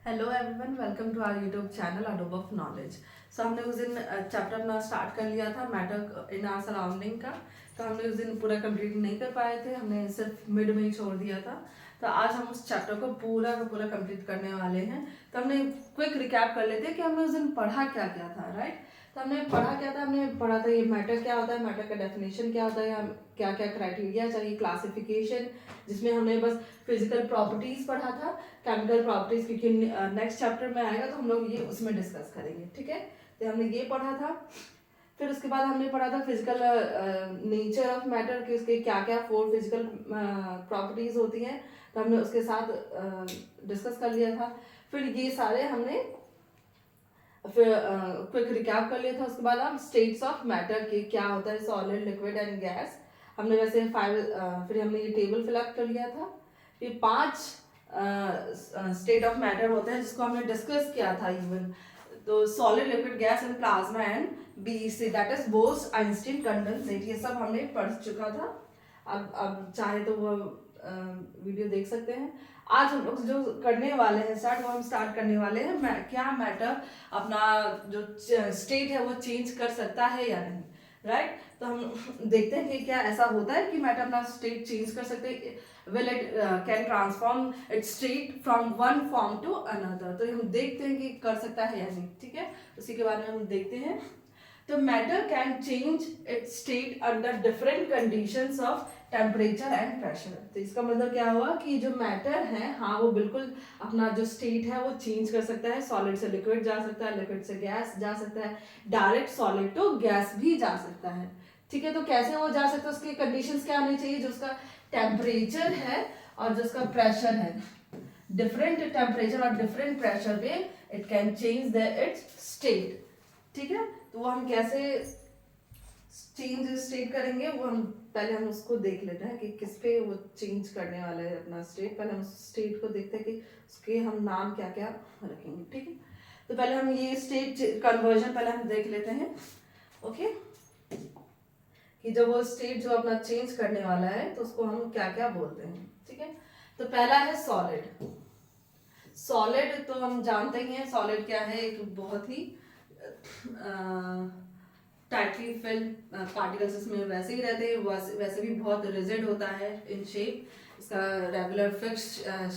Hello everyone, welcome to our YouTube channel अडोब of knowledge. So हमने उस दिन चैप्टर अपना स्टार्ट कर लिया था मैटर इन आवर सराउंडिंग का। तो हमने उस दिन पूरा कंप्लीट नहीं कर पाए थे, हमने सिर्फ मिड में ही छोड़ दिया था। तो आज हम उस चैप्टर को पूरा का पूरा कंप्लीट करने वाले हैं। तो हमने क्विक रिकैप कर लेते हैं कि हमने उस दिन पढ़ा क्या क्या था, राइट। तो हमने पढ़ा क्या था, हमने पढ़ा था ये मैटर क्या होता है, मैटर का डेफिनेशन क्या होता है, क्या क्या क्राइटेरिया चाहिए, क्लासिफिकेशन, जिसमें हमने बस फिजिकल प्रॉपर्टीज पढ़ा था, केमिकल प्रॉपर्टीज, क्योंकि नेक्स्ट चैप्टर में आएगा तो हम लोग ये उसमें डिस्कस करेंगे, ठीक है। तो हमने ये पढ़ा था। फिर उसके बाद हमने पढ़ा था फिजिकल नेचर ऑफ मैटर, कि उसके क्या क्या 4 फिजिकल प्रॉपर्टीज होती हैं। तो हमने उसके साथ डिस्कस कर लिया था। फिर ये सारे हमने फिर क्विक रिकैप कर लिया था। उसके बाद हम स्टेट्स ऑफ मैटर के क्या होता है, सॉलिड, लिक्विड एंड गैस, हमने वैसे 5 फिर हमने ये टेबल फिलअप कर लिया था। ये 5 स्टेट ऑफ मैटर होते हैं जिसको हमने डिस्कस किया था इवन। तो solid, liquid, gas and plasma and BEC, that is Bose, Einstein, condensate, ये सब हमने पढ़ चुका था। अब चाहे तो वो वीडियो देख सकते हैं। आज हम लोग जो करने वाले हैं स्टार्ट, वो हम स्टार्ट करने वाले हैं क्या मैटर अपना जो स्टेट है वो चेंज कर सकता है या नहीं, राइट। तो हम देखते हैं कि क्या ऐसा होता है कि मैटर अपना स्टेट चेंज कर सकते हैं, will it can transform its state from one form to another। तो हम देखते हैं कि कर सकता है या नहीं, ठीक है। उसी के बारे में हम देखते हैं। तो matter can change it's state under different conditions of temperature and pressure. तो इसका मतलब क्या हुआ कि जो मैटर है, हाँ, वो बिल्कुल अपना जो स्टेट है वो चेंज कर सकता है। सॉलिड से लिक्विड जा सकता है, लिक्विड से गैस जा सकता है, डायरेक्ट सॉलिड टू गैस भी जा सकता है, ठीक है। तो कैसे वो जा सकता है, उसकी कंडीशंस क्या होनी चाहिए, जो उसका टेम्परेचर है और जो उसका प्रेशर है, डिफरेंट टेम्परेचर और डिफरेंट प्रेशर पे it can change the it's state, ठीक है। तो वो हम कैसे चेंज स्टेट करेंगे, वो हम पहले हम उसको देख लेते हैं कि किस पे वो चेंज करने वाला है अपना स्टेट। पहले हम उस स्टेट को देखते हैं कि उसके हम नाम क्या क्या रखेंगे, ठीक है। तो पहले हम ये स्टेट कन्वर्जन पहले हम देख लेते हैं, ओके, कि जब वो स्टेट जो अपना चेंज करने वाला है तो उसको हम क्या क्या बोलते हैं, ठीक है। तो पहला है सॉलिड। सॉलिड तो हम जानते ही हैं, सॉलिड क्या है, एक बहुत ही टाइटली फिल्ड पार्टिकल्स इसमें वैसे ही रहते हैं, वैसे भी बहुत रिजिड होता है इन शेप, इसका रेगुलर फिक्स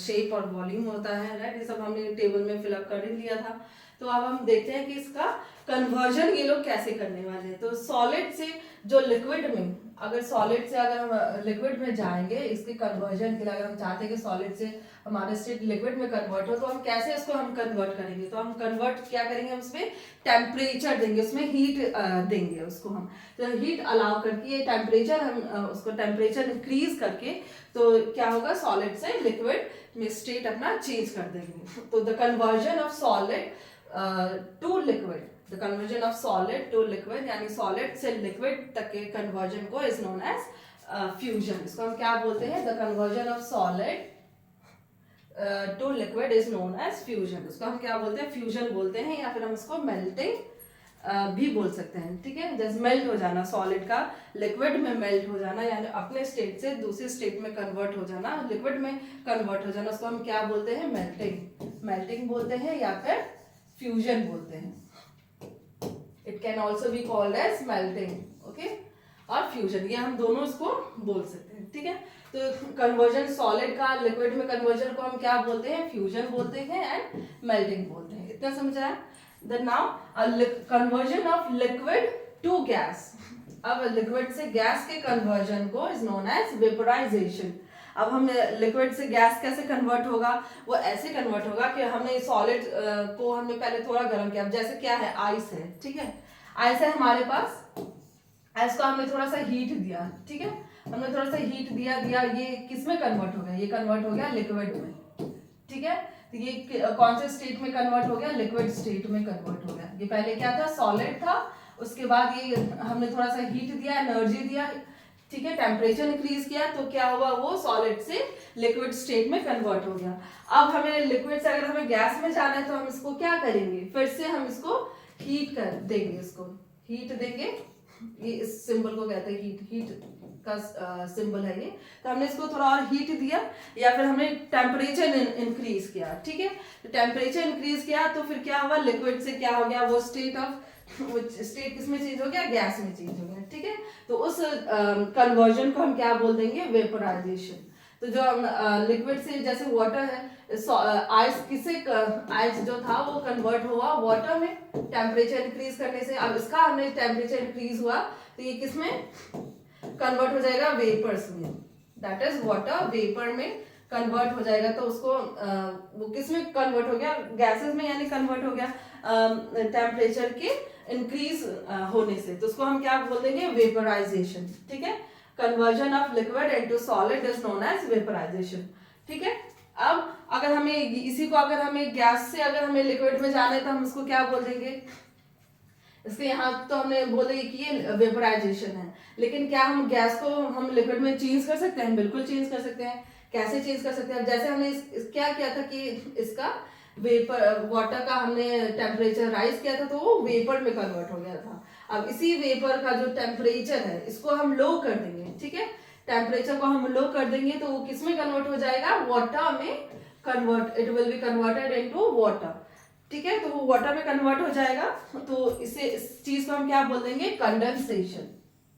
शेप और वॉल्यूम होता है, राइट। ये सब हमने टेबल में फिलअप कर ही लिया था। तो अब हम देखते हैं कि इसका कन्वर्जन ये लोग कैसे करने वाले हैं। तो सॉलिड से जो लिक्विड में, अगर सॉलिड से अगर हम लिक्विड में जाएंगे, इसके कन्वर्जन के लिए अगर हम चाहते हैं कि सॉलिड से हमारे स्टेट लिक्विड में कन्वर्ट हो, तो हम कैसे इसको हम कन्वर्ट करेंगे। तो हम कन्वर्ट क्या करेंगे, हम उसमें टेम्परेचर देंगे, उसमें हीट देंगे उसको हम। तो हीट अलाउ करके ये टेम्परेचर हम उसको टेम्परेचर इंक्रीज करके तो क्या होगा, सॉलिड से लिक्विड में स्टेट अपना चेंज कर देंगे। तो the conversion of solid to liquid, the conversion of solid to liquid, यानी सॉलिड से लिक्विड तक के कन्वर्जन को इज नोन एज फ्यूजन। इसको हम क्या बोलते हैं, the conversion of solid to liquid is known as fusion. इसको हम क्या बोलते हैं, फ्यूजन बोलते हैं, या फिर हम इसको मेल्टिंग भी बोल सकते हैं, ठीक है। जैसे मेल्ट हो जाना, सॉलिड का लिक्विड में मेल्ट हो जाना, यानी अपने स्टेट से दूसरे स्टेट में कन्वर्ट हो जाना, लिक्विड में कन्वर्ट हो जाना, उसको हम क्या बोलते हैं, मेल्टिंग, मेल्टिंग बोलते हैं या फिर फ्यूजन बोलते हैं। It can also be called as melting, okay, और फ्यूजन, ये हम दोनों इसको बोल सकते हैं, ठीक है। तो कन्वर्जन सॉलिड का लिक्विड में कन्वर्जन को हम क्या बोलते हैं, फ्यूजन बोलते हैं एंड मेल्टिंग बोलते हैं। इतना समझ आया। Then now conversion of liquid to gas. अब लिक्विड से गैस के कन्वर्जन को इज नोन एज वेपोराइजेशन। अब हम लिक्विड से गैस कैसे कन्वर्ट होगा, वो ऐसे कन्वर्ट होगा कि हमने सॉलिड को हमने पहले थोड़ा गर्म किया, जैसे क्या है, आइस है, ठीक है। आइस है हमारे पास, आइस को हमने थोड़ा सा हीट दिया, ठीक है, हमने थोड़ा सा हीट दिया, ये किस में कन्वर्ट हो गया, ये कन्वर्ट हो गया लिक्विड में, ठीक है। तो ये कौन से स्टेट में कन्वर्ट हो गया, लिक्विड स्टेट में कन्वर्ट हो गया। ये पहले क्या था, सॉलिड था, उसके बाद ये हमने थोड़ा सा हीट दिया, एनर्जी दिया, ठीक है, टेम्परेचर इंक्रीज किया, तो क्या हुआ, वो सॉलिड से लिक्विड स्टेट में कन्वर्ट हो गया। अब हमें लिक्विड से अगर हमें गैस में जाना है तो हम इसको क्या करेंगे, फिर से हम इसको हीट कर देंगे, इसको हीट देंगे, ये इस सिंबल को कहते हैं हीट, हीट का सिंबल है ये। तो हमने इसको थोड़ा और हीट दिया या फिर हमने टेम्परेचर इंक्रीज किया, ठीक है। तो टेम्परेचर इंक्रीज किया तो फिर क्या हुआ, लिक्विड से क्या हो गया, वो स्टेट किसमें चेंज हो गया, गैस में चेंज हो गया, ठीक है। तो उस कन्वर्जन को हम क्या बोल देंगे, वेपोराइजेशन। तो जो लिक्विड से जैसे वाटर है, आइस जो था वो कन्वर्ट हुआ वाटर में टेम्परेचर इंक्रीज करने से। अब इसका हमने टेम्परेचर इंक्रीज हुआ तो ये किस में कन्वर्ट हो जाएगा, वेपर्स में, दैट इज वाटर वेपर में कन्वर्ट हो जाएगा। तो उसको वो किस में कन्वर्ट हो गया, गैसेस में, यानी कन्वर्ट हो गया टेम्परेचर के इंक्रीज होने से। तो उसको हम क्या बोल देंगे, वेपराइजेशन, ठीक है। Conversion of liquid into solid is known as vaporisation, ठीक है। अब अगर हमें इसी को अगर हमें गैस से अगर हमें लिक्विड में जाना है तो हम इसको क्या बोल देंगे, इसके यहाँ तो हमने बोले कि ये वेपराइजेशन है, लेकिन क्या हम गैस को हम लिक्विड में चेंज कर सकते हैं, बिल्कुल चेंज कर सकते हैं। कैसे चेंज कर सकते हैं, जैसे हमने क्या किया था कि इसका वेपर वाटर का हमने टेम्परेचर राइज किया था तो वो वेपर में कन्वर्ट हो गया था। अब इसी वेपर का जो टेम्परेचर है इसको हम लो कर देंगे, ठीक है। टेम्परेचर को हम लो कर देंगे तो वो किस में कन्वर्ट हो जाएगा, वाटर में convert, it will be converted into water, ठीक है। तो वो वाटर में कन्वर्ट हो जाएगा। तो इस चीज को हम क्या बोल देंगे, कंडेंसेशन,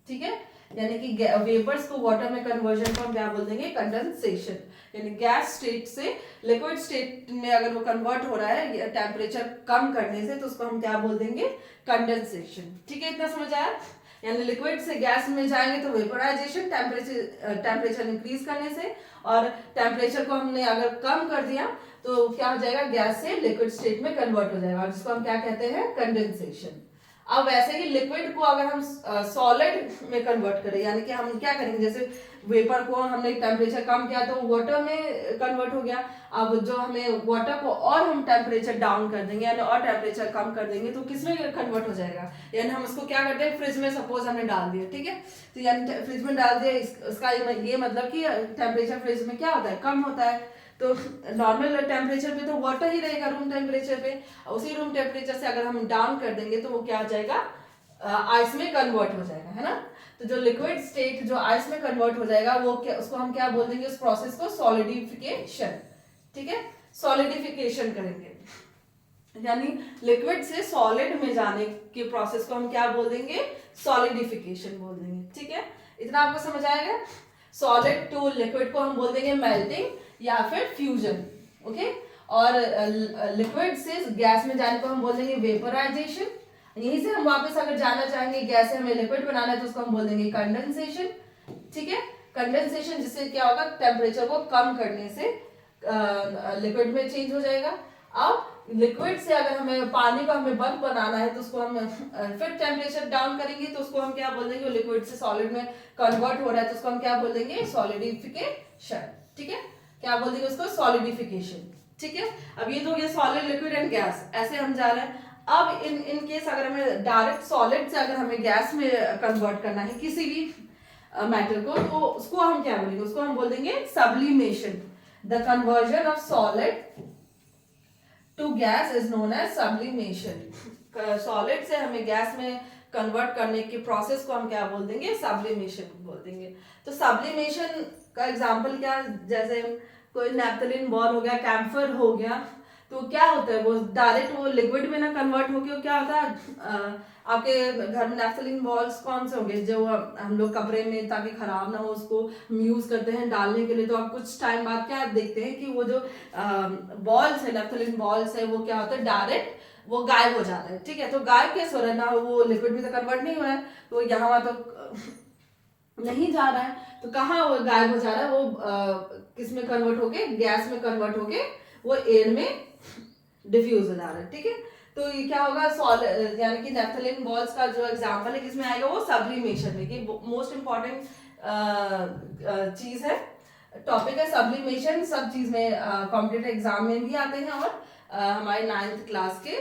ठीक है। यानी कि वेपर्स को वाटर में कन्वर्जन को हम क्या बोल देंगे, कंडेंसेशन। यानी गैस स्टेट से लिक्विड स्टेट में अगर वो कन्वर्ट हो रहा है टेम्परेचर कम करने से तो उसको हम क्या बोल देंगे, कंडेंसेशन, ठीक है। इतना समझ आया। यानी लिक्विड से गैस में जाएंगे तो वेपोराइजेशन, टेम्परेचर इंक्रीज करने से, और टेम्परेचर को हमने अगर कम कर दिया तो क्या हो जाएगा, गैस से लिक्विड स्टेट में कन्वर्ट हो जाएगा, जिसको हम क्या कहते हैं, कंडेंसेशन। अब वैसे ही लिक्विड को अगर हम सॉलिड में कन्वर्ट करें, यानी कि हम क्या करेंगे, जैसे वेपर को हमने टेम्परेचर कम किया तो वाटर में कन्वर्ट हो गया। अब जो हमें वाटर को और हम टेम्परेचर डाउन कर देंगे यानी और टेम्परेचर कम कर देंगे तो किसमें कन्वर्ट हो जाएगा, यानी हम उसको क्या करते हैं, फ्रिज में सपोज हमने डाल दिया, ठीक है। तो यानी फ्रिज में डाल दिया, इसका ये मतलब कि टेम्परेचर फ्रिज में क्या होता है, कम होता है। तो नॉर्मल टेम्परेचर पे तो वाटर ही रहेगा रूम टेम्परेचर पे, उसी रूम टेम्परेचर से अगर हम डाउन कर देंगे तो वो क्या हो जाएगा, आइस में कन्वर्ट हो जाएगा, है ना। तो जो लिक्विड स्टेट जो आइस में कन्वर्ट हो जाएगा वो क्या, उसको हम क्या बोल देंगे, उस प्रोसेस को सॉलिडिफिकेशन, ठीक है, सॉलिडिफिकेशन करेंगे। यानी लिक्विड से सॉलिड में जाने के प्रोसेस को हम क्या बोल देंगे, सॉलिडिफिकेशन बोल देंगे, ठीक है। इतना आपको समझ आएगा। सॉलिड टू लिक्विड को हम बोल देंगे मेल्टिंग या फिर फ्यूजन, ओके। और लिक्विड से गैस में जाने को हम बोल देंगे वेपोराइजेशन। यहीं से हम वापस अगर जाना चाहेंगे, गैस से हमें लिक्विड बनाना है तो उसको हम बोल देंगे कंडेंसेशन, ठीक है। कंडेंसेशन जिससे क्या होगा, टेम्परेचर को कम करने से लिक्विड में चेंज हो जाएगा। अब लिक्विड से अगर हमें पानी को हमें बर्फ बनाना है तो उसको हम फिर टेम्परेचर डाउन करेंगे तो उसको हम क्या बोल देंगे, लिक्विड से सॉलिड में कन्वर्ट हो रहा है तो उसको हम क्या बोल देंगे, सॉलिडिफिकेशन, ठीक है। क्या बोल देंगे उसको, सॉलिडिफिकेशन, ठीक है। अब ये तो हो गया सॉलिड, लिक्विड एंड गैस, ऐसे हम जा रहे हैं। अब इन केस अगर हमें डायरेक्ट सॉलिड से अगर हमें गैस में कन्वर्ट करना है किसी भी मैटर को तो उसको हम क्या बोलेंगे, उसको हम बोल देंगे sublimation. The conversion of solid to gas is known as sublimation. Solid से हमें गैस में कन्वर्ट करने के प्रोसेस को हम क्या बोल देंगे, सब्लिमेशन बोल देंगे। तो सब्लिमेशन का एग्जांपल क्या, जैसे कोई नैप्थलीन बॉल हो गया, कैम्फर हो गया, तो क्या होता है वो डायरेक्ट वो लिक्विड में ना कन्वर्ट होके क्या होता है, आपके घर में नैप्थलीन बॉल्स कौन से होंगे जो हम लोग कपड़े में ताकि खराब ना हो उसको हम यूज करते हैं डालने के लिए। तो आप कुछ टाइम बाद क्या देखते हैं कि वो जो बॉल्स है, नैप्थलीन बॉल्स है, वो क्या होता है, डायरेक्ट वो गायब हो जाता है, ठीक है। तो गायब कैसे हो रहा है ना, वो लिक्विड में तो कन्वर्ट नहीं हो रहा है, तो यहाँ वहां तो नहीं जा रहा है, तो कहाँ वो गायब हो जा रहा है, वो किस में कन्वर्ट होके, गैस में कन्वर्ट होके वो एयर में डिफ्यूज हो जा रहा है, ठीक है। तो ये क्या होगा, यानी कि नैप्थलीन बॉल्स का जो एग्जांपल है किसमें आएगा, वो सब्लिमेशन में, कि मोस्ट इंपॉर्टेंट चीज है, टॉपिक है सब्लिमेशन। सब चीज में कॉम्पिटिटिव एग्जाम में भी आते हैं और हमारे 9th क्लास के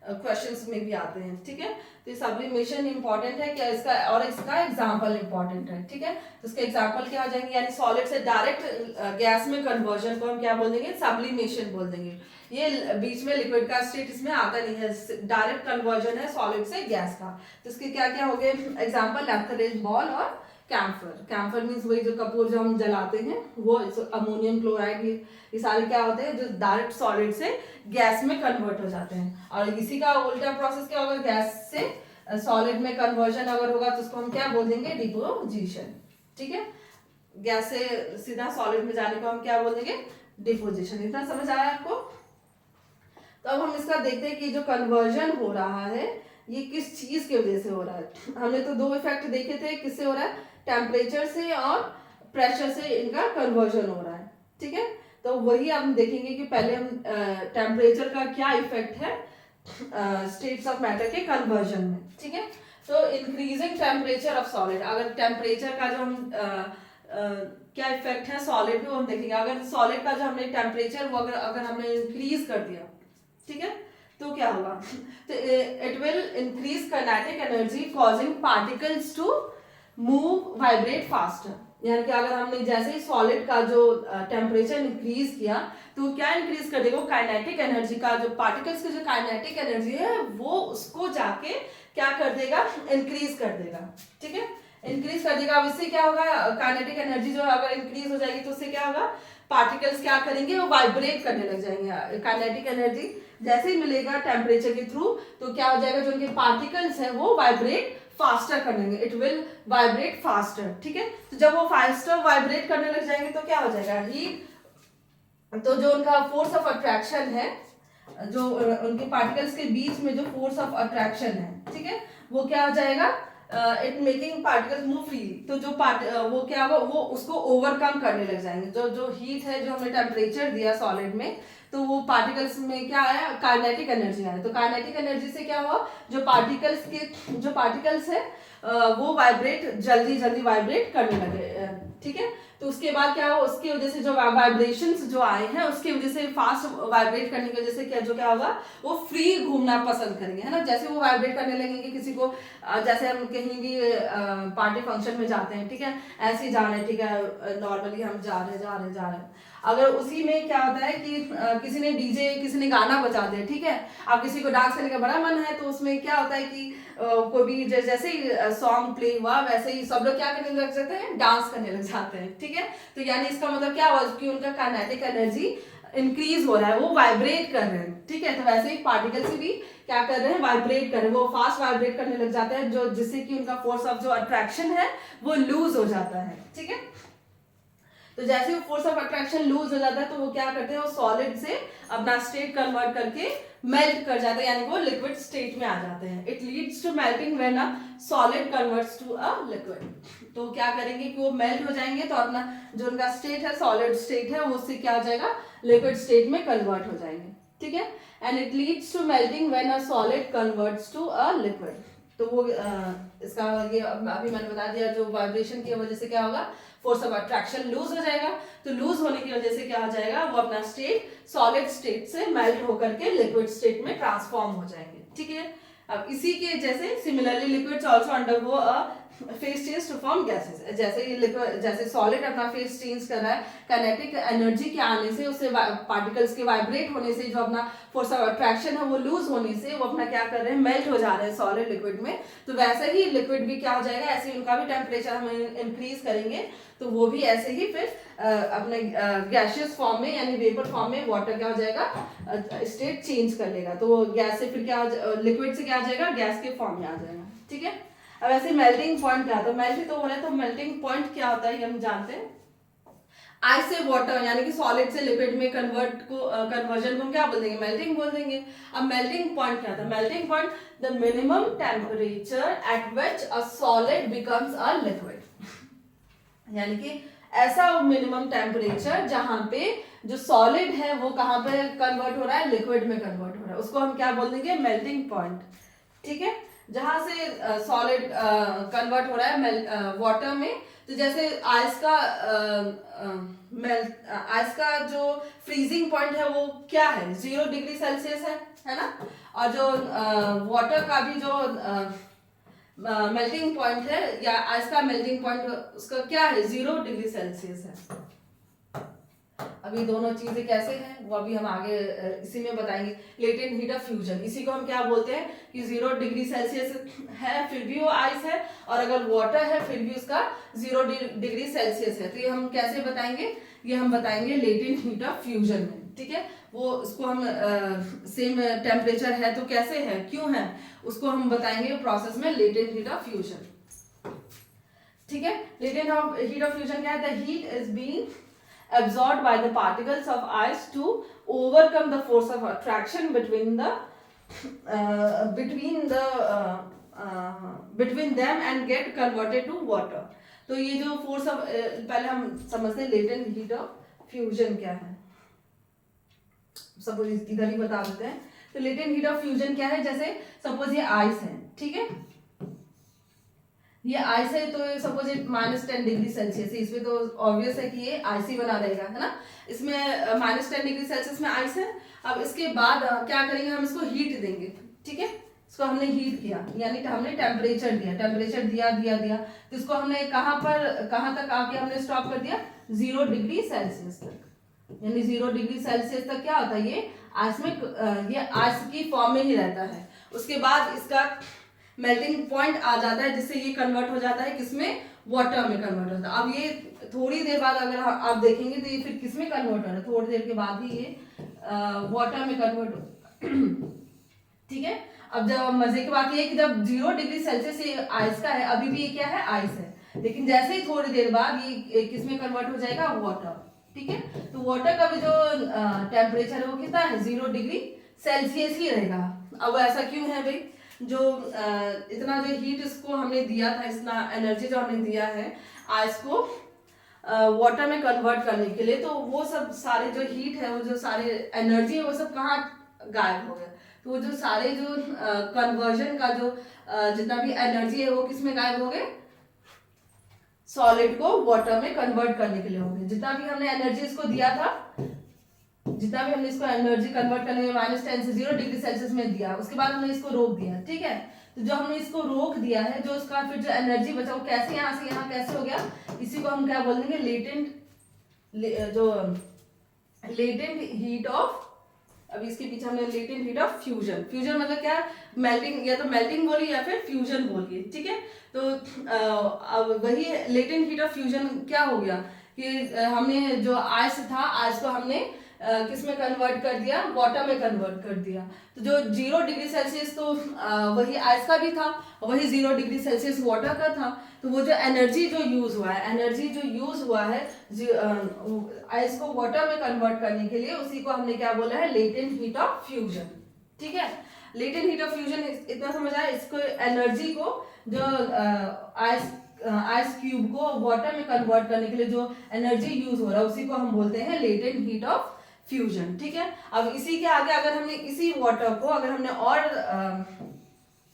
क्वेश्चंस में भी आते हैं, ठीक है। तो सब्लिमेशन इंपॉर्टेंट है क्या, इसका और इसका एग्जांपल इंपॉर्टेंट है, ठीक है। तो इसके एग्जांपल क्या हो जाएंगे, यानी सॉलिड से डायरेक्ट गैस में कन्वर्जन को हम क्या बोल देंगे, सब्लिमेशन बोल देंगे। ये बीच में लिक्विड का स्टेट इसमें आता नहीं है, डायरेक्ट कन्वर्जन है सॉलिड से गैस का। तो इसके क्या क्या हो गए एग्जांपल, नैप्थलीन बॉल और कैम्फर। कैम्फर मीन्स वही जो कपूर जो हम जलाते हैं वो, अमोनियम क्लोराइड, ये सारे क्या होते हैं जो डायरेक्ट सॉलिड से गैस में कन्वर्ट हो जाते हैं। और इसी का उल्टा प्रोसेस क्या होगा, गैस से सॉलिड में कन्वर्जन अगर होगा तो उसको हम क्या बोल देंगे, डिपोजिशन। ठीक है, गैस से सीधा सॉलिड में जाने को हम क्या बोल देंगे, डिपोजिशन। इतना समझ आया आपको? तो अब हम इसका देखते हैं कि जो कन्वर्जन हो रहा है ये किस चीज की वजह से हो रहा है। हमने तो दो इफेक्ट देखे थे, किससे हो रहा है, टेम्परेचर से और प्रेशर से इनका कन्वर्जन हो रहा है। ठीक है, तो वही हम देखेंगे कि पहले हम टेम्परेचर का क्या इफेक्ट है स्टेट्स ऑफ मैटर के कन्वर्जन में। ठीक है, तो इंक्रीजिंग टेम्परेचर ऑफ सॉलिड, अगर टेम्परेचर का जो हम क्या इफेक्ट है सॉलिड पे वो हम देखेंगे। अगर सॉलिड का जो हमने टेम्परेचर वो अगर हमने इंक्रीज कर दिया, ठीक है, तो क्या होगा, तो it will increase kinetic energy causing particles to move vibrate faster. यानी कि अगर हमने जैसे ही सॉलिड का जो टेम्परेचर इंक्रीज किया तो क्या इंक्रीज कर देगा, काइनेटिक एनर्जी का जो पार्टिकल्स की जो काइनेटिक एनर्जी है वो उसको जाके क्या कर देगा, इंक्रीज कर देगा। ठीक है, इंक्रीज कर देगा। अब इससे क्या होगा, काइनेटिक एनर्जी जो है अगर इंक्रीज हो जाएगी तो उससे क्या होगा, पार्टिकल्स क्या करेंगे, वो वाइब्रेट करने लग जाएंगे। काइनेटिक एनर्जी जैसे ही मिलेगा टेम्परेचर के थ्रू तो क्या हो जाएगा, जो उनके पार्टिकल्स है वो वाइब्रेट फास्टर करने लगे, इट विल वाइब्रेट फास्टर। ठीक है, तो जब वो फास्टर वाइब्रेट करने लग जाएंगे तो क्या हो जाएगा, हीट, तो जो उनका फोर्स ऑफ अट्रैक्शन है, जो उनके पार्टिकल्स के बीच में जो फोर्स ऑफ अट्रैक्शन है, ठीक है, वो क्या हो जाएगा, it making particles move freely. तो जो वो क्या होगा, वो उसको ओवरकम करने लग जाएंगे। जो हीट है जो हमने टेम्परेचर दिया सॉलिड में, तो वो पार्टिकल्स में क्या आया, काइनेटिक एनर्जी आया। तो काइनेटिक एनर्जी से क्या हुआ, जो पार्टिकल्स है वो वाइब्रेट जल्दी वाइब्रेट करने लगे। ठीक है, तो उसके बाद क्या हुआ, उसकी वजह से जो वाइब्रेशंस जो आए हैं उसकी वजह से फास्ट वाइब्रेट करने की वजह से क्या होगा, वो फ्री घूमना पसंद करेंगे, है ना। जैसे वो वाइब्रेट करने लगेंगे, किसी को जैसे हम कहीं भी पार्टी फंक्शन में जाते हैं, ठीक है, ऐसे ही जा रहे हैं, ठीक है, नॉर्मली हम जा रहे हैं, अगर उसी में क्या होता है कि किसी ने डीजे, किसी ने गाना बजा दिया, ठीक है, अब किसी को डांस करने का बड़ा मन है तो उसमें क्या होता है कि कोई भी जैसे ही सॉन्ग प्ले हुआ वैसे ही सब लोग क्या करने लग जाते हैं, डांस करने लग जाते हैं। ठीक है, तो यानी इसका मतलब क्या हुआ कि उनका काइनेटिक एनर्जी इंक्रीज हो रहा है, वो वाइब्रेट कर रहे हैं। ठीक है, तो वैसे ही पार्टिकल से भी क्या कर रहे हैं, वाइब्रेट कर रहे हैं, वो फास्ट वाइब्रेट करने लग जाते हैं, जो जिससे कि उनका फोर्स ऑफ जो अट्रैक्शन है वो लूज हो जाता है। ठीक है, तो जैसे वो फोर्स ऑफ अट्रैक्शन लूज हो जाता है तो वो क्या करते हैं, वो सॉलिड से अपना स्टेट कन्वर्ट करके मेल्ट कर जाते हैं, यानी वो लिक्विड स्टेट में आ जाते हैं। It leads to melting when a solid converts to a liquid. तो क्या करेंगे कि वो मेल्ट हो जाएंगे, तो अपना जो उनका स्टेट है, सॉलिड स्टेट है, वो उससे क्या हो जाएगा, लिक्विड स्टेट में कन्वर्ट हो जाएंगे। ठीक है, and it leads to melting when a solid converts to a liquid. तो वो इसका ये अभी मैंने बता दिया, जो वाइब्रेशन की वजह से क्या होगा, फोर्स ऑफ अट्रैक्शन लूज हो जाएगा, तो लूज होने की वजह से क्या हो जाएगा, वो अपना स्टेट सॉलिड स्टेट से मेल्ट होकर के लिक्विड स्टेट में ट्रांसफॉर्म हो जाएंगे। ठीक है, अब इसी के जैसे similarly liquids also undergo a phase change to form gases. जैसे ये लिक्विड, जैसे सॉलिड अपना फेस चेंज कर रहा है, काइनेटिक एनर्जी के आने से, उससे पार्टिकल्स के वाइब्रेट होने से, जो अपना फोर्स ऑफ अट्रैक्शन है वो लूज होने से वो अपना क्या कर रहे हैं, मेल्ट हो जा रहे हैं सॉलिड लिक्विड में। तो वैसे ही लिक्विड भी क्या हो जाएगा, ऐसे ही उनका भी टेम्परेचर हम इंक्रीज करेंगे तो वो भी ऐसे ही फिर अपने गैसियस फॉर्म में यानी वेपर फॉर्म में वाटर क्या हो जाएगा, स्टेट चेंज कर लेगा। तो वो गैस से फिर क्या, लिक्विड से क्या आ जाएगा, गैस के फॉर्म में आ जाएगा। ठीक है, अब ऐसे मेल्टिंग पॉइंट क्या होता है, मेल्ट तो हो रहा है, तो मेल्टिंग पॉइंट क्या होता है ये हम जानते हैं। आइस से वाटर यानी कि सॉलिड से लिक्विड में कन्वर्जन को हम क्या बोल देंगे, मेल्टिंग बोल देंगे। अब मेल्टिंग पॉइंट क्या था, melting point the minimum temperature at which a solid becomes a liquid. यानी कि ऐसा मिनिमम टेम्परेचर जहां पे जो सॉलिड है वो कहां पे कन्वर्ट हो रहा है, लिक्विड में कन्वर्ट हो रहा है, उसको हम क्या बोल देंगे, मेल्टिंग पॉइंट। ठीक है, जहां से सॉलिड कन्वर्ट हो रहा है वाटर में, तो जैसे आइस का जो फ्रीजिंग पॉइंट है वो क्या है, 0 डिग्री सेल्सियस है ना। और जो वाटर का भी जो मेल्टिंग पॉइंट है या आइस का मेल्टिंग पॉइंट उसका क्या है, 0 डिग्री सेल्सियस है। अभी दोनों चीजें कैसे हैं वो अभी हम आगे इसी में बताएंगे। लेटेंट हीट ऑफ फ्यूजन, इसी को हम क्या बोलते हैं कि 0 डिग्री सेल्सियस है फिर भी वो आइस है, और अगर वाटर है फिर भी उसका 0 डिग्री सेल्सियस है। तो ये हम कैसे बताएंगे, ये हम बताएंगे लेटेंट हीट ऑफ फ्यूजन में, ठीक है। वो उसको हम सेम टेम्परेचर है तो कैसे है, क्यों है, उसको हम बताएंगे प्रोसेस में लेटेंट हीट ऑफ फ्यूजन, ठीक है। लेटेंट हीट ऑफ फ्यूजन क्या है, the heat is being absorbed by the particles of ice to overcome the force of attraction between them and get converted to water। तो ये जो force of, पहले हम समझते हैं लेटेंट हीट ऑफ फ्यूजन क्या है। सपोज इधर ही बता देते हैं। तो लेटेंट हीट ऑफ फ्यूजन क्या है, जैसे सपोज ये आइस है, ठीक है, ये आइस है, तो सपोज ये -10 डिग्री सेल्सियस है, इसमें तो ऑब्वियस है कि ये आइस ही बना रहेगा, है ना। इसमें -10 डिग्री सेल्सियस में आइस है। अब इसके बाद क्या करेंगे, हम इसको हीट देंगे, ठीक है। इसको हमने हीट किया, यानी हमने टेम्परेचर दिया, तो इसको हमने कहाँ तक आके हमने स्टॉप कर दिया, 0 डिग्री सेल्सियस तक। यानी 0 डिग्री सेल्सियस तक क्या होता है, ये आइस में, ये आइस की फॉर्म में ही रहता है। उसके बाद इसका मेल्टिंग पॉइंट आ जाता है, जिससे ये कन्वर्ट हो जाता है किसमें, वाटर में कन्वर्ट होता है। अब ये थोड़ी देर बाद अगर आप देखेंगे तो ये फिर किसमें कन्वर्ट हो रहा है, थोड़ी देर के बाद ही ये वाटर में कन्वर्ट हो, ठीक है। अब जब मजे की बात ये है कि जब 0 डिग्री सेल्सियस ये आइस का है, अभी भी ये क्या है, आइस है, लेकिन जैसे ही थोड़ी देर बाद ये किसमें कन्वर्ट हो जाएगा, वाटर, ठीक है। तो वाटर का भी जो टेम्परेचर है वो कितना है, 0 डिग्री सेल्सियस ही रहेगा। अब ऐसा क्यों है भाई, जो इतना जो हीट इसको हमने दिया था, इतना एनर्जी जो हमने दिया है आइस को वाटर में कन्वर्ट करने के लिए, तो वो सब सारे जो हीट है, वो जो सारे एनर्जी है, वो सब कहाँ गायब हो गया। तो वो जो सारे जो कन्वर्जन का जो जितना भी एनर्जी है वो किसमें गायब हो गए, सॉलिड को वाटर में कन्वर्ट करने के लिए हो गए। जितना भी हमने एनर्जी इसको दिया था, जितना भी हमने इसको एनर्जी कन्वर्ट करने में -10 से 0 डिग्री सेल्सियस में दिया, उसके बाद हमने इसको रोक दिया, ठीक है। तो जो हमने इसको रोक दिया है, जो उसका फिर जो एनर्जी बचा वो कैसे यहाँ से यहाँ कैसे हो गया, इसी को हम क्या बोल देंगे, लेटेंट हीट ऑफ, अभी इसके पीछे हमने latent heat of fusion. Fusion मतलब क्या, मेल्टिंग, या तो मेल्टिंग बोलिए या फिर फ्यूजन बोलिए, ठीक है। तो अब वही लेटेंट हीट ऑफ फ्यूजन क्या हो गया कि हमने जो आइस था, आइस को हमने किस में कन्वर्ट कर दिया, वाटर में कन्वर्ट कर दिया। तो जो 0 डिग्री सेल्सियस तो वही आइस का भी था, वही 0 डिग्री सेल्सियस वाटर का था। तो वो जो एनर्जी जो यूज हुआ है, आइस को वाटर में कन्वर्ट करने के लिए, उसी को हमने क्या बोला है, लेटेंट हीट ऑफ फ्यूजन, ठीक है। लेटेंट हीट ऑफ फ्यूजन इतना समझ आया। इसको एनर्जी को जो आइस क्यूब को वाटर में कन्वर्ट करने के लिए जो एनर्जी यूज हो रहा है, उसी को हम बोलते हैं लेटेंट हीट ऑफ फ्यूजन, ठीक है। अब इसी के आगे अगर हमने इसी वाटर को अगर हमने और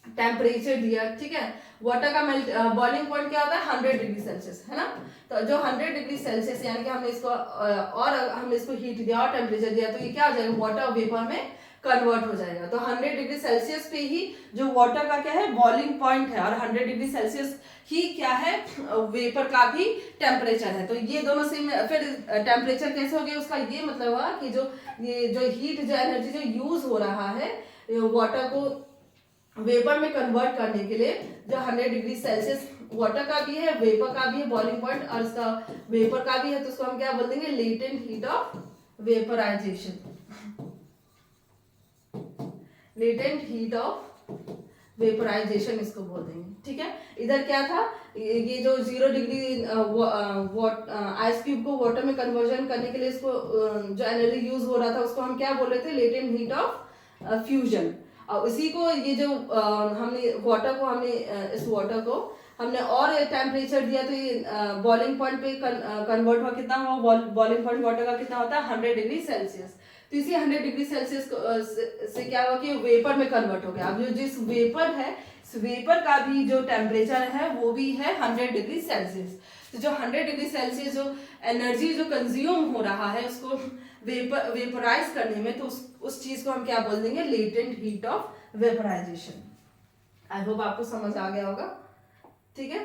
टेम्परेचर दिया, ठीक है, वाटर का बॉइलिंग पॉइंट क्या होता है, 100 डिग्री सेल्सियस, है ना। तो जो 100 डिग्री सेल्सियस यानी कि हमने इसको और हमने इसको हीट दिया और टेम्परेचर दिया, तो ये क्या हो जाएगा, वाटर वेपर में कन्वर्ट हो जाएगा। तो 100 डिग्री सेल्सियस पे ही जो वाटर का क्या है, बॉइलिंग पॉइंट है, और 100 डिग्री सेल्सियस ही क्या है, वेपर का भी टेम्परेचर है। तो ये दोनों सेम, फिर टेम्परेचर कैसे हो गया उसका, ये मतलब हुआ कि ये जो हीट, जो एनर्जी जो यूज हो रहा है वाटर को वेपर में कन्वर्ट करने के लिए, जो 100 डिग्री सेल्सियस वाटर का भी है, वेपर का भी है बॉइलिंग पॉइंट, और इसका वेपर का भी है, तो उसको हम क्या बोल देंगे, latent heat of vaporisation. Latent heat of vaporisation इसको बोल देंगे, ठीक है। इधर क्या था, ये जो 0 डिग्री आइस क्यूब को वाटर में कन्वर्जन करने के लिए इसको जो एनर्जी यूज हो रहा था, उसको हम क्या बोल रहे थे, लेटेंट हीट ऑफ फ्यूजन। और उसी को ये जो हमने वाटर को इस वाटर को हमने और टेम्परेचर दिया, तो ये बॉइलिंग पॉइंट पे कन्वर्ट हुआ, कितना हुआ, बॉइलिंग पॉइंट वाटर का कितना होता है, 100 डिग्री सेल्सियस। तो इसी 100 डिग्री सेल्सियस से क्या हुआ कि वेपर में कन्वर्ट हो गया। अब जो जिस वेपर है, इस वेपर का भी जो टेम्परेचर है वो भी है 100 डिग्री सेल्सियस। तो जो 100 डिग्री सेल्सियस जो एनर्जी जो कंज्यूम हो रहा है उसको वेपराइज करने में, तो उस चीज को हम क्या बोल देंगे, latent heat of vaporization. I hope आपको समझ आ गया होगा, ठीक है।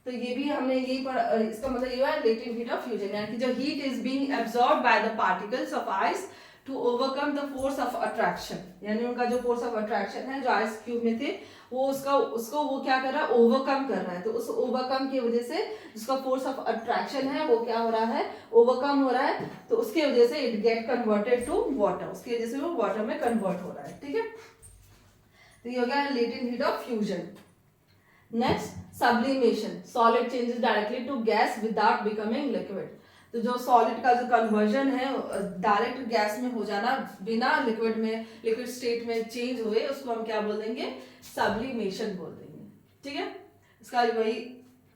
तो ये भी हमने यही इसका मतलब ये हुआ लेटेंट हीट ऑफ फ्यूजन, यानी कि जो heat is being absorb by the particles of ice to overcome the force of attraction, यानी उनका जो फोर्स ऑफ अट्रैक्शन है जो आइस क्यूब में थे वो उसको वो क्या कर रहा है, ओवरकम कर रहा है। तो उस ओवरकम की वजह से जिसका फोर्स ऑफ अट्रैक्शन है वो क्या हो रहा है, ओवरकम हो रहा है। तो उसकी वजह से it get converted to water, उसकी वजह से वो वाटर में कन्वर्ट हो रहा है। ठीक है, तो ये हो गया latent heat of fusion. Next sublimation, solid changes directly to gas without becoming liquid. तो जो सॉलिड का जो कन्वर्जन है डायरेक्ट गैस में हो जाना बिना लिक्विड में, लिक्विड स्टेट में चेंज हुए, उसको हम क्या बोल देंगे, सब्लिमेशन बोल देंगे। ठीक है, इसका वही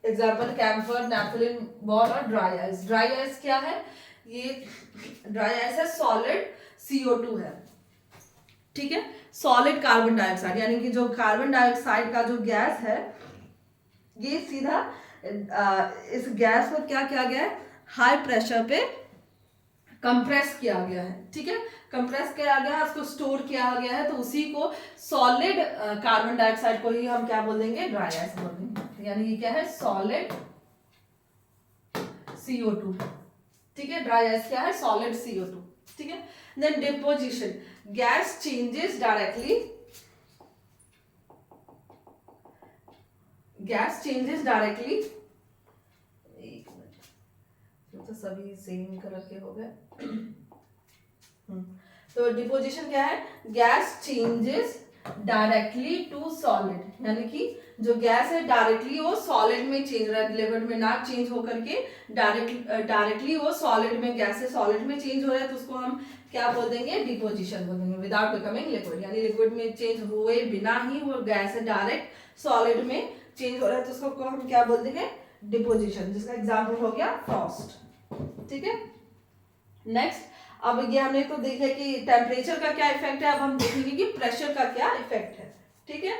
एग्जांपल कैम्फर, नैपथलीन बॉल और ड्राई आइस। ड्राई आइस क्या है, ये ड्राई आइस है सॉलिड CO2 है। ठीक है, सॉलिड कार्बन डाइऑक्साइड, यानी कि जो कार्बन डाइऑक्साइड का जो गैस है ये सीधा इस गैस को क्या किया गया है, हाई प्रेशर पे कंप्रेस किया गया है। ठीक है, कंप्रेस किया गया है, उसको स्टोर किया गया है, तो उसी को सॉलिड कार्बन डाइऑक्साइड को ही हम क्या बोल देंगे, ड्राई आइस बोल देंगे। यानी ये क्या है, सॉलिड CO2। ठीक है, ड्राई आइस क्या है, सॉलिड CO2। ठीक है, then deposition, gas changes directly, gas changes directly, एक मिनट तो सभी सेम कलर के हो गए। तो डिपोजिशन क्या है, gas changes directly to solid, यानी कि जो गैस है डायरेक्टली वो सॉलिड में चेंज हो रहा है, लिक्विड में ना चेंज होकर के डायरेक्टली वो सॉलिड में, गैस से सॉलिड में चेंज हो रहा है, तो उसको हम क्या बोल देंगे, डिपोजिशन बोल देंगे, विदाउट बिकमिंग लिक्विड। यानी लिक्विड में चेंज हुए बिना ही वो गैस है डायरेक्ट सॉलिड में चेंज हो रहा है, तो उसको हम क्या बोल देंगे, डिपोजिशन, जिसका एग्जाम्पल हो गया फ्रॉस्ट। ठीक है, नेक्स्ट अब ये हमने तो देखा कि टेम्परेचर का क्या इफेक्ट है, अब हम देखेंगे कि प्रेशर का क्या इफेक्ट है। ठीक है,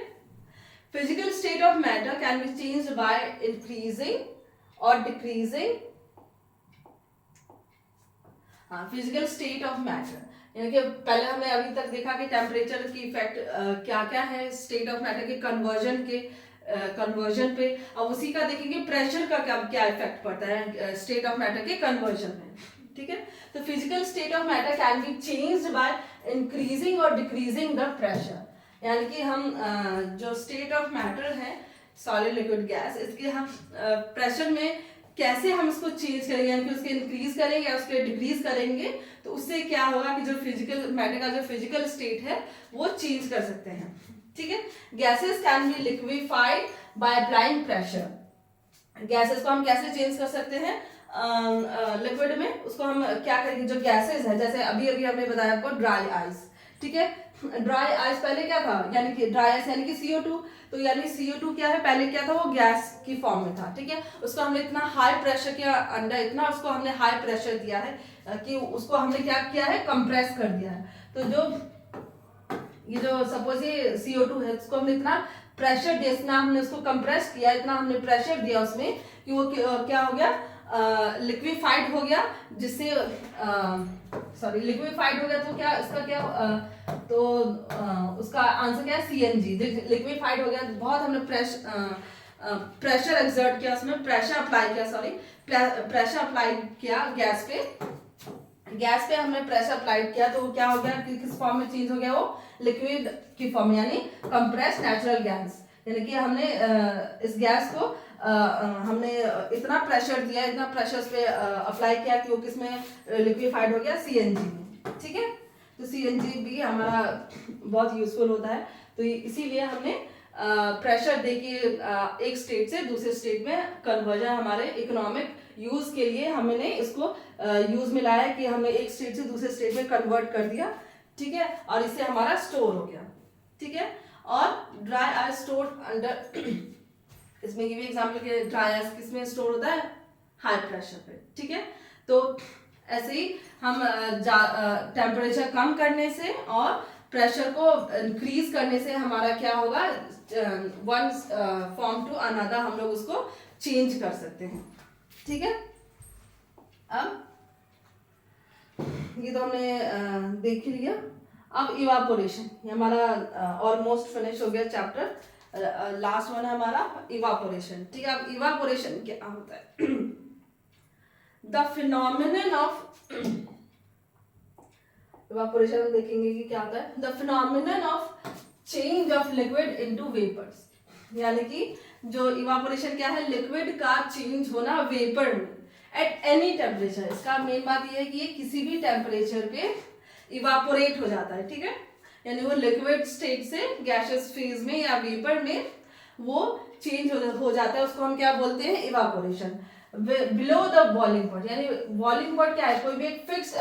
physical state of matter can be changed by increasing और डिक्रीजिंग। हाँ, फिजिकल स्टेट ऑफ मैटर, यानी कि पहले हमने अभी तक देखा कि टेम्परेचर की इफेक्ट क्या क्या है स्टेट ऑफ मैटर के कन्वर्जन पे। अब उसी का देखेंगे प्रेशर का क्या क्या इफेक्ट पड़ता है स्टेट ऑफ मैटर के कन्वर्जन में। ठीक है, तो physical state of matter can be changed by increasing और डिक्रीजिंग द प्रेशर, यानी कि हम जो स्टेट ऑफ मैटर है सॉलिड लिक्विड गैस, इसके हम प्रेशर में कैसे हम इसको चेंज करेंगे, यानी कि उसके इंक्रीज करेंगे या उसके डिक्रीज करेंगे, तो उससे क्या होगा कि जो फिजिकल मैटर का जो फिजिकल स्टेट है वो चेंज कर सकते हैं। ठीक है, gases can be liquefied by applying pressure. Gases को हम कैसे चेंज कर सकते हैं लिक्विड में, उसको हम क्या करेंगे, जो गैसेस है, जैसे अभी अभी हमने बताया आपको ड्राई आइस। ठीक है, ड्राई आइस पहले क्या था, यानी कि ड्राई आइस यानी कि CO2, तो यानी CO2 क्या है, पहले क्या था, वो गैस की फॉर्म में था। ठीक है, उसको हमने इतना हाई प्रेशर के अंडर, इतना उसको हमने हाई प्रेशर दिया है कि उसको हमने क्या किया है, कंप्रेस कर दिया है। तो जो ये जो सपोज ये CO2 है, उसको हमने इतना प्रेशर दिया, इतना हमने उसको कंप्रेस किया, इतना हमने प्रेशर दिया उसमें कि वो क्या हो गया, लिक्विफाइड हो गया, जिससे लिक्विफाइड हो गया, तो क्या इसका क्या उसका आंसर क्या है, CNG। लिक्विफाइड हो गया, बहुत हमने प्रेशर एक्सर्ट किया, उसमें प्रेशर अप्लाई किया गैस पे हमने प्रेशर अप्लाई किया, तो क्या हो गया कि किस फॉर्म में चेंज हो गया, वो लिक्विड की फॉर्म, यानी कंप्रेस नेचुरल गैस। यानी कि हमने इस गैस को हमने इतना प्रेशर दिया, इतना प्रेशर उस पे अप्लाई किया कि वो किसमें लिक्विफाइड हो गया, CNG में। ठीक है, तो CNG भी हमारा बहुत यूजफुल होता है, तो इसीलिए हमने प्रेशर दे के एक स्टेट से दूसरे स्टेट में कन्वर्जन हमारे इकोनॉमिक यूज के लिए हमने इसको यूज में लाया कि हमने एक स्टेट से दूसरे स्टेट में कन्वर्ट कर दिया। ठीक है, और इससे हमारा स्टोर हो गया। ठीक है, और ड्राई आइस स्टोर अंडर, इसमें ये भी एग्जाम्पल के ड्राई आइस किसमें स्टोर होता है, हाई प्रेशर पे। ठीक है, तो ऐसे ही हम टेम्परेचर कम करने से और प्रेशर को इंक्रीज करने से हमारा क्या होगा, वन फॉर्म टू अनदर हम लोग उसको चेंज कर सकते हैं। ठीक है, अब ये तो हमने देख ही लिया। अब इवापोरेशन, ये हमारा ऑलमोस्ट फिनिश हो गया चैप्टर। लास्ट वन है हमारा इवापोरेशन। ठीक है, अब इवापोरेशन क्या होता है? द फिनोमिनन ऑफ इवापोरेशन में देखेंगे कि क्या होता है। The phenomenon of change of liquid into vapours, यानी कि जो इवापोरेशन क्या है, लिक्विड का चेंज होना वेपर में एट एनी टेम्परेचर। इसका मेन बात ये है कि ये किसी भी टेम्परेचर पे इवापोरेट हो जाता है। ठीक है, यानी वो लिक्विड स्टेट से गैसियस फेज में या वेपर में वो चेंज हो जाता है, उसको हम क्या बोलते हैं, evaporation. Below the boiling point, यानी बॉइलिंग पॉइंट क्या है, कोई भी एक फिक्स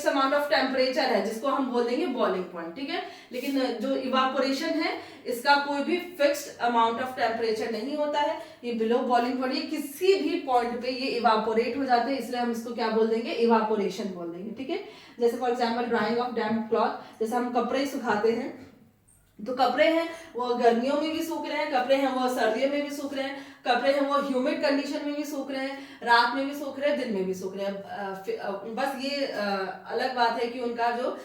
अमाउंट ऑफ टेम्परेचर है जिसको हम बोल देंगे बॉइलिंग पॉइंट। ठीक है, लेकिन जो इवापोरेशन है इसका कोई भी फिक्स्ड अमाउंट ऑफ टेम्परेचर नहीं होता है, ये बिलो बॉइलिंग पॉइंट, ये किसी भी पॉइंट पे ये इवापोरेट हो जाते हैं, इसलिए हम इसको क्या बोल देंगे, इवापोरेशन बोल देंगे। ठीक है, जैसे for example drying of damp cloth, जैसे हम कपड़े सुखाते हैं, तो कपड़े हैं वो गर्मियों में भी सूख रहे हैं, कपड़े हैं वो सर्दियों में भी सूख रहे हैं, कपड़े हैं वो ह्यूमिड कंडीशन में भी सूख रहे हैं, रात में भी सूख रहे हैं, दिन में भी सूख रहे हैं। बस ये अलग बात है कि उनका जो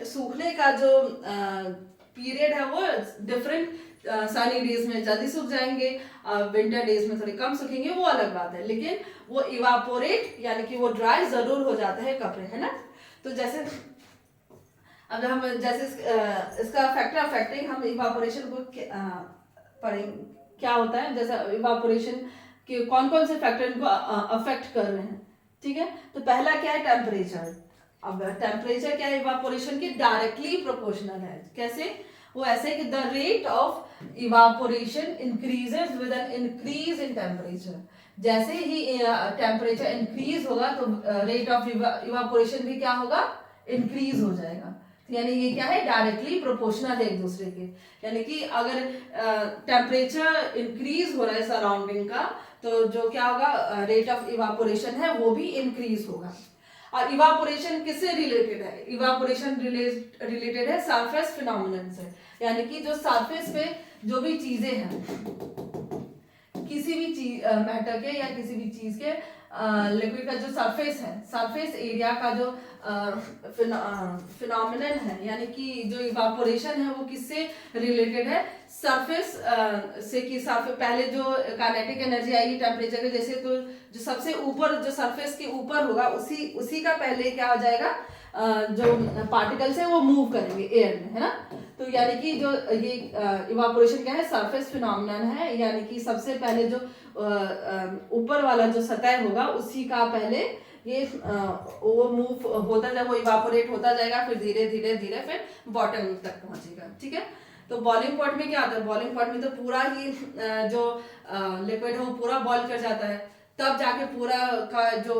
सूखने का जो पीरियड है वो डिफरेंट, सनी डेज में जल्दी सूख जाएंगे, विंटर डेज में थोड़े कम सूखेंगे, वो अलग बात है, लेकिन वो इवापोरेट यानी कि वो ड्राई जरूर हो जाते हैं कपड़े, है ना। तो जैसे अब हम जैसे इसका फैक्टर अफेक्टिंग हम इवापोरेशन को पढ़ेंगे क्या होता है, जैसे इवापोरेशन के कौन कौन से फैक्टर इनको अफेक्ट कर रहे हैं। ठीक है, तो पहला क्या है, टेम्परेचर। अब टेम्परेचर क्या है, इवापोरेशन के डायरेक्टली प्रोपोर्शनल है। कैसे, वो ऐसे कि the rate of evaporation increases with an increase in temperature. जैसे ही टेम्परेचर इंक्रीज होगा तो रेट ऑफ इवापोरेशन भी क्या होगा, इंक्रीज हो जाएगा। यानी ये क्या है, डायरेक्टली प्रोपोर्शनल है एक दूसरे के। यानी कि अगर टेम्परेचर इंक्रीज हो रहा है सराउंडिंग का, तो जो क्या होगा, रेट ऑफ इवापोरेशन है वो भी इंक्रीज होगा। और इवापोरेशन किससे रिलेटेड है, इवापोरेशन रिलेटेड है सरफेस फिनोमिनन से, यानी कि जो सरफेस पे जो भी चीजें हैं, किसी भी चीज मैटर के या किसी भी चीज के लिक्विड का जो सरफेस है, सरफेस एरिया का जो फिनोमिनन है, यानी कि जो इवापोरेशन है वो किससे रिलेटेड है, सरफेस से। कि पहले जो काइनेटिक एनर्जी आएगी टेम्परेचर के जैसे, तो जो सबसे ऊपर जो सरफेस के ऊपर होगा उसी का पहले क्या हो जाएगा, जो पार्टिकल्स है वो मूव करेंगे एयर में, है ना। तो यानी कि जो ये इवापोरेशन क्या है, सरफेस फिनोमिनन है, यानी कि सबसे पहले जो ऊपर वाला जो सतह होगा उसी का पहले ये वो मूव होता जाएगा, वो इवापोरेट होता जाएगा, फिर धीरे धीरे धीरे फिर बॉटम तक पहुंचेगा। ठीक है, तो बॉइलिंग पॉइंट में क्या होता है, बॉइलिंग पॉइंट में तो पूरा ही जो लिक्विड है वो पूरा बॉईल कर जाता है, तब जाके पूरा का जो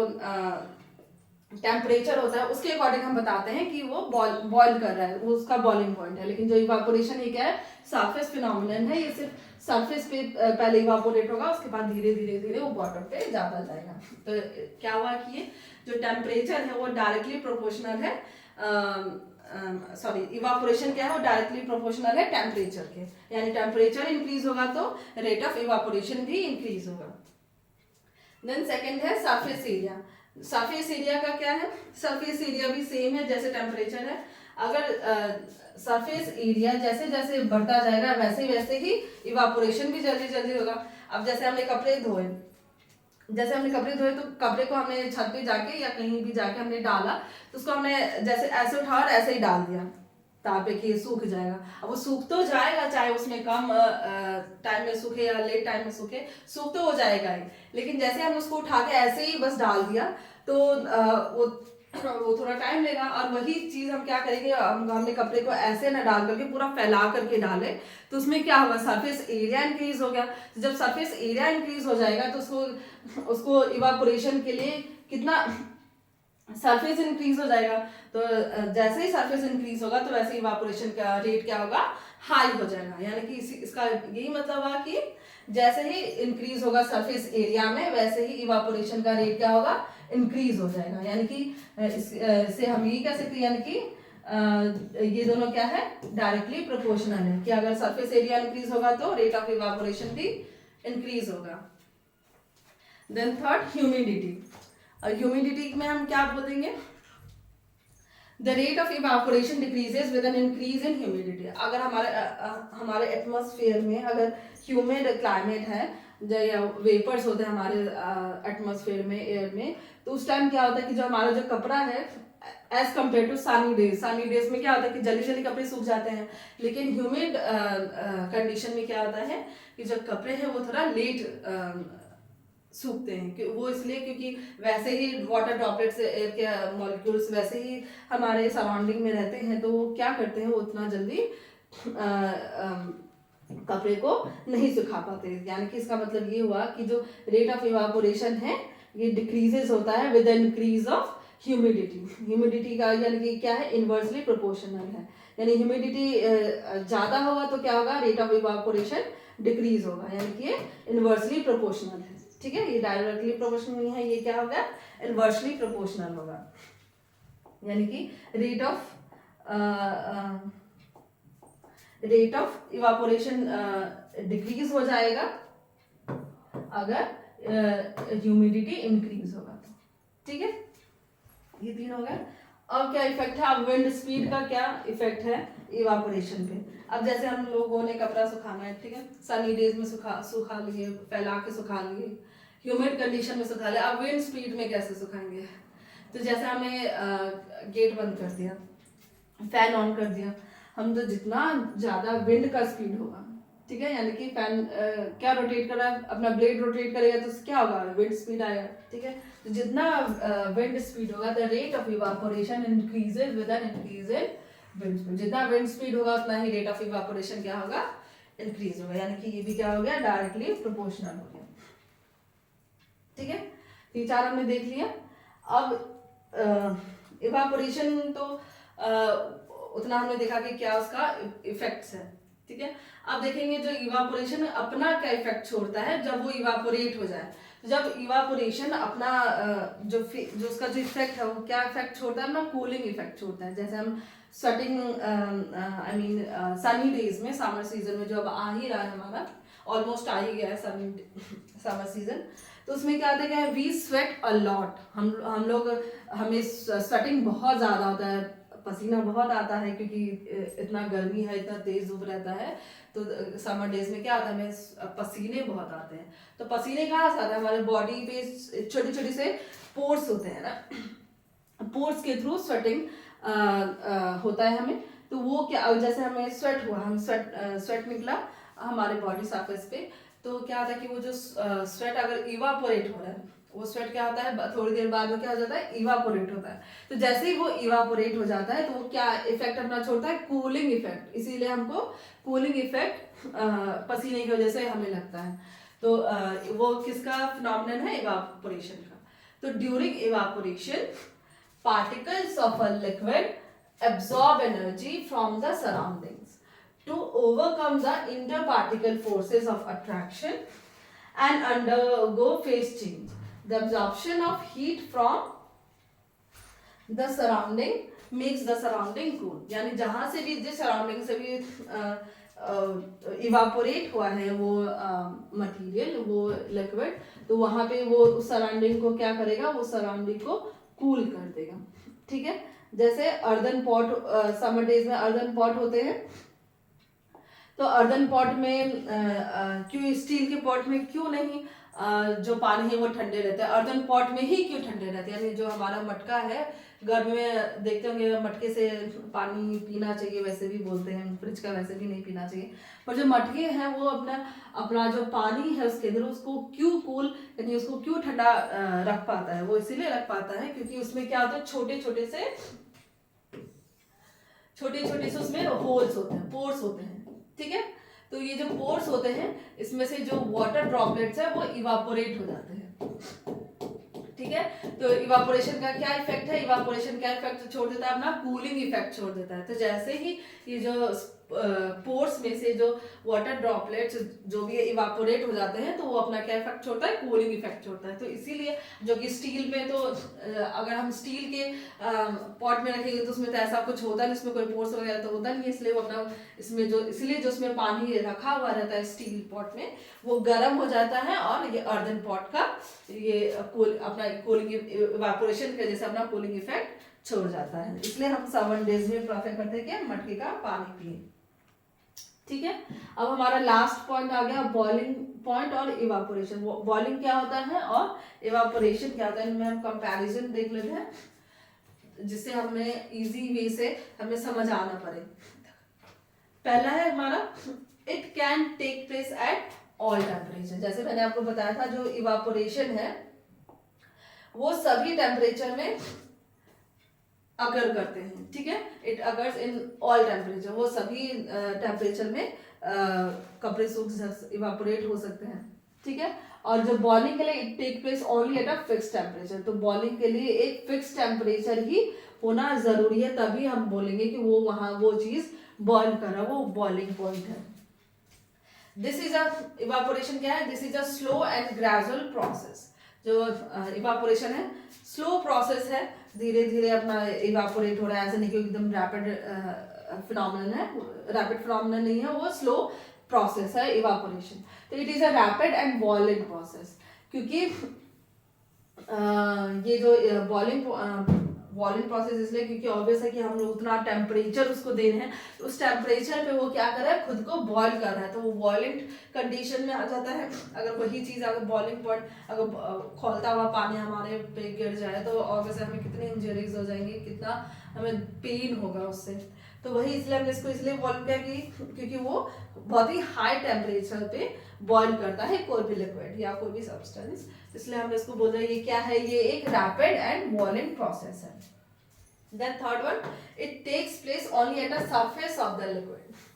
टेम्परेचर होता है उसके अकॉर्डिंग हम बताते हैं कि वो बॉईल कर रहा है, वो उसका बॉइलिंग पॉइंट है। लेकिन जो इवापोरेशन ये क्या है, सरफेस फिनोमिनन है, ये सिर्फ सरफेस पे पहले इवापोरेट होगा, उसके बाद धीरे धीरे धीरे वो बॉटम पे जाता जाएगा। तो क्या हुआ कि ये जो टेम्परेचर है वो डायरेक्टली प्रोपोर्शनल है, इवापोरेशन क्या है, वो डायरेक्टली प्रोपोर्शनल है टेम्परेचर के, यानी टेम्परेचर इंक्रीज होगा तो रेट ऑफ इवापोरेशन भी इंक्रीज होगा। देन सेकेंड है सरफेस एरिया। सरफेस एरिया का क्या है, सरफेस एरिया भी सेम है जैसे टेम्परेचर है। अगर सरफेस एरिया जैसे जैसे बढ़ता जाएगा वैसे ही इवापोरेशन भी जल्दी जल्दी होगा। अब जैसे हमने कपड़े धोए तो कपड़े को हमने छत पे जाके या कहीं भी जाके हमने डाला, तो उसको हमने जैसे ऐसे उठाया और ऐसे ही डाल दिया तार पे कि सूख जाएगा। अब वो सूख तो जाएगा, चाहे उसमें कम टाइम में सूखे या लेट टाइम में सूखे, सूख तो हो जाएगा ही। लेकिन जैसे हम उसको उठा के ऐसे ही बस डाल दिया तो वो थोड़ा टाइम लेगा। और वही चीज हम क्या करेंगे, हमने कपड़े को ऐसे ना डाल करके पूरा फैला करके डाले तो उसमें क्या होगा, सरफेस एरिया इंक्रीज हो गया। जब सरफेस एरिया इंक्रीज हो जाएगा तो उसको इवापोरेशन के लिए कितना सरफेस इंक्रीज हो जाएगा। तो जैसे ही सरफेस इंक्रीज होगा तो वैसे इवापोरेशन का रेट क्या होगा, हाई हो जाएगा। यानी कि इसका यही मतलब हुआ कि जैसे ही इंक्रीज होगा सरफेस एरिया में वैसे ही इवापोरेशन का रेट क्या होगा, इंक्रीज हो जाएगा। यानी कि इससे हम ये कह सकते हैं, यानी कि ये दोनों क्या है, डायरेक्टली प्रोपोर्शनल है कि अगर सरफेस एरिया इंक्रीज होगा तो रेट ऑफ इवापोरेशन भी इंक्रीज होगा। Then third, humidity. और ह्यूमिडिटी में हम क्या बोलेंगे, the rate of evaporation decreases with an increase in humidity. अगर हमारे एटमॉस्फेयर में अगर ह्यूमिड क्लाइमेट है या वेपर्स होते हैं हमारे एटमॉस्फेयर में, एयर में, तो उस टाइम क्या होता है कि जो हमारा जो कपड़ा है as compare to sunny days में क्या होता है कि जल्दी जल्दी कपड़े सूख जाते हैं, लेकिन ह्यूमिड कंडीशन में क्या होता है कि जो कपड़े हैं वो थोड़ा लेट सूखते हैं। कि वो इसलिए क्योंकि वैसे ही वाटर ड्रॉपलेट्स, एयर के मॉलिक्यूल्स वैसे ही हमारे सराउंडिंग में रहते हैं, तो वो क्या करते हैं, वो उतना जल्दी कपड़े को नहीं सुखा पाते। यानी कि इसका मतलब ये हुआ कि जो रेट ऑफ इवापोरेशन है ये डिक्रीजेस होता है विद इंक्रीज ऑफ ह्यूमिडिटी का, यानी कि क्या है, इनवर्सली प्रोपोर्शनल है। यानी ह्यूमिडिटी ज़्यादा होगा तो क्या होगा, रेट ऑफ इवापोरेशन डिक्रीज होगा, यानी कि ये इनवर्सली प्रोपोर्शनल है। ठीक है, ये डायरेक्टली प्रोपोर्शनल नहीं है, ये क्या होगा, इनवर्सली प्रोपोर्शनल होगा। यानी कि रेट ऑफ इवापोरेशन डिक्रीज हो जाएगा अगर ह्यूमिडिटी इंक्रीज होगा तो। ठीक है, ये तीन हो गए। अब क्या इफेक्ट है, अब विंड स्पीड का क्या इफेक्ट है इवापोरेशन पे। अब जैसे हम लोगों ने कपड़ा सुखाना है, ठीक है, सनी डेज में सुखा लिए, फैला के सुखा लिए, ह्यूमिड कंडीशन में सुखा लिया, अब विंड स्पीड में कैसे सुखाएंगे। तो जैसे हमने गेट बंद कर दिया, फैन ऑन कर दिया, हम तो जितना ज़्यादा विंड का स्पीड होगा, ठीक है, यानी कि फैन क्या रोटेट कर रहा है, अपना ब्लेड रोटेट करेगा तो क्या होगा, विंड स्पीड आएगा। ठीक है, तो जितना विंड स्पीड होगा, the rate of evaporation increases with an increase in wind speed. जितना विंड स्पीड होगा उतना ही रेट ऑफ इवापोरेशन क्या होगा, इंक्रीज होगा। यानी कि ये भी क्या हो गया, डायरेक्टली प्रोपोर्शनल हो गया। ठीक है, ये चार हमने देख लिया। अब इवापोरेशन तो उतना हमने देखा कि क्या उसका इफेक्ट्स है। ठीक है, अब देखेंगे जो इवापोरेशन अपना क्या इफेक्ट छोड़ता है जब वो इवापोरेट हो जाए। तो जब इवापोरेशन अपना जो उसका जो इफेक्ट है वो क्या इफेक्ट छोड़ता है, अपना कूलिंग इफेक्ट छोड़ता है। जैसे हम स्वेटिंग सनी डेज में, समर सीजन में जो अब आ ही रहा है, हमारा ऑलमोस्ट आ ही गया है समर सीजन, तो उसमें क्या होता है, वी स्वेट अ लॉट। हम लोग, हमें स्वेटिंग बहुत ज़्यादा होता है, पसीना बहुत आता है, क्योंकि इतना गर्मी है, इतना तेज धूप रहता है। तो समर डेज में क्या आता है, हमें पसीने बहुत आते हैं। तो पसीने कहाँ से आते हैं, हमारे बॉडी पे छोटे छोटे से पोर्स होते हैं ना, पोर्स के थ्रू स्वेटिंग होता है हमें। तो वो क्या, जैसे हमें स्वेट हुआ, हम स्वेट निकला हमारे बॉडी सरफेस पे, तो क्या होता है कि वो जो स्वेट अगर इवापोरेट हो रहा है, वो स्वेट क्या होता है, थोड़ी देर बाद में क्या हो जाता है, इवापोरेट होता है। तो जैसे ही वो इवापोरेट हो जाता है तो वो क्या इफेक्ट अपना छोड़ता है, कूलिंग इफेक्ट। इसीलिए हमको कूलिंग इफेक्ट पसीने की वजह से हमें लगता है। तो वो किसका फिनोमिनन है, इवापोरेशन का। तो during evaporation particles of a liquid absorb energy from the surroundings to overcome the interparticle forces of attraction and undergo phase change. The absorption of heat from the surrounding makes the surrounding cool. यानी जहाँ से भी, जिस surrounding से भी evaporate हुआ है वो मटेरियल, वो लिक्विड, तो वहाँ पे वो उस सराउंडिंग को क्या करेगा, वो सराउंडिंग को कूल कर देगा। ठीक है, जैसे अर्दन पॉट, समर डेज में अर्दन पॉट होते हैं, तो अर्दन पॉट में क्यों, स्टील के पॉट में क्यों नहीं जो पानी है वो ठंडे रहते हैं, अर्दन पॉट में ही क्यों ठंडे रहते हैं। यानी जो हमारा मटका है, गर्मी में देखते होंगे मटके से पानी पीना चाहिए, वैसे भी बोलते हैं, फ्रिज का वैसे भी नहीं पीना चाहिए, पर जो मटके हैं वो अपना जो पानी है उसके अंदर उसको क्यों कूल, यानी उसको क्यों ठंडा रख पाता है, वो इसीलिए रख पाता है क्योंकि उसमें क्या होता है, छोटे छोटे से उसमें होल्स होते हैं, पोर्स होते हैं। ठीक है, तो ये जो पोर्स होते हैं, इसमें से जो वाटर ड्रॉपलेट्स है वो इवापोरेट हो जाते हैं। ठीक है, तो इवापोरेशन का क्या इफेक्ट है, इवापोरेशन क्या इफेक्ट छोड़ देता है, अपना कूलिंग इफेक्ट छोड़ देता है। तो जैसे ही ये जो पोर्स में से जो वाटर ड्रॉपलेट्स जो भी इवापोरेट हो जाते हैं, तो वो अपना क्या इफेक्ट छोड़ता है, कूलिंग इफेक्ट छोड़ता है। तो इसीलिए जो कि स्टील में, तो अगर हम स्टील के पॉट में रखेंगे तो उसमें तो ऐसा कुछ होता नहीं, इसमें कोई पोर्स वगैरह तो होता नहीं, इसलिए वो अपना इसमें जो, इसलिए जो उसमें पानी रखा हुआ रहता है स्टील पॉट में, वो गर्म हो जाता है और ये अर्दन पॉट का ये अपना कूलिंग इवापोरेशन की वजह से अपना कूलिंग इफेक्ट छोड़ जाता है, इसलिए हम 7 डेज में प्रेफर करते हैं कि मटके का पानी पिए। ठीक है, अब हमारा लास्ट पॉइंट आ गया बॉइलिंग पॉइंट और इवापोरेशन। बॉइलिंग क्या होता है और इवापोरेशन क्या होता है, इनमें हम कंपैरिजन देख लेते हैं जिससे हमें इजी वे से हमें समझ आना पड़े। पहला है हमारा it can take place at all temperature. जैसे मैंने आपको बताया था जो इवापोरेशन है वो सभी टेम्परेचर में अगर करते हैं। ठीक है, it occurs in all temperature, वो सभी टेम्परेचर में कपड़े सूख इवापोरेट हो सकते हैं। ठीक है, और जो बॉइलिंग के लिए it take place only at a fix temperature, तो बॉइलिंग के लिए एक फिक्स टेम्परेचर ही होना जरूरी है, तभी हम बोलेंगे कि वो वहां वो चीज बॉइल कर रहा है, वो बॉइलिंग पॉइंट है। दिस इज अ इवापोरेशन क्या है, this is a slow and gradual process. जो इवापोरेशन है स्लो प्रोसेस है, धीरे धीरे अपना इवापोरेट हो रहा है, ऐसा नहीं कि एकदम रैपिड फिनोमेनन है, रैपिड फिनोमेनन नहीं है, वो स्लो प्रोसेस है इवापोरेशन। तो it is a rapid and वॉलेंट process, क्योंकि ये जो बॉइलिंग प्रोसेस इसलिए क्योंकि ऑब्वियस है कि हम लोग उतना टेम्परेचर उसको दे रहे हैं, तो उस टेम्परेचर पे वो क्या कर रहा है, खुद को बॉईल कर रहा है, तो वो बॉइलिंग कंडीशन में आ जाता है। अगर वही चीज़ अगर बॉइलिंग पॉइंट अगर खौलता हुआ पानी हमारे पे गिर जाए तो ऑब्वियस हमें कितनी इंजरीज हो जाएंगी, कितना हमें पेन होगा उससे। तो वही इसलिए हमने इसको इसलिए बॉइल किया कि क्योंकि वो बहुत ही हाई टेम्परेचर पे बॉइल करता है कोई भी लिक्विड या कोई भी सब्सटेंस, इसलिए हमने इसको बोला ये क्या है, ये एक रैपिड एंड बॉइलिंग प्रोसेस है। Then third one, it takes place only at the surface of the liquid.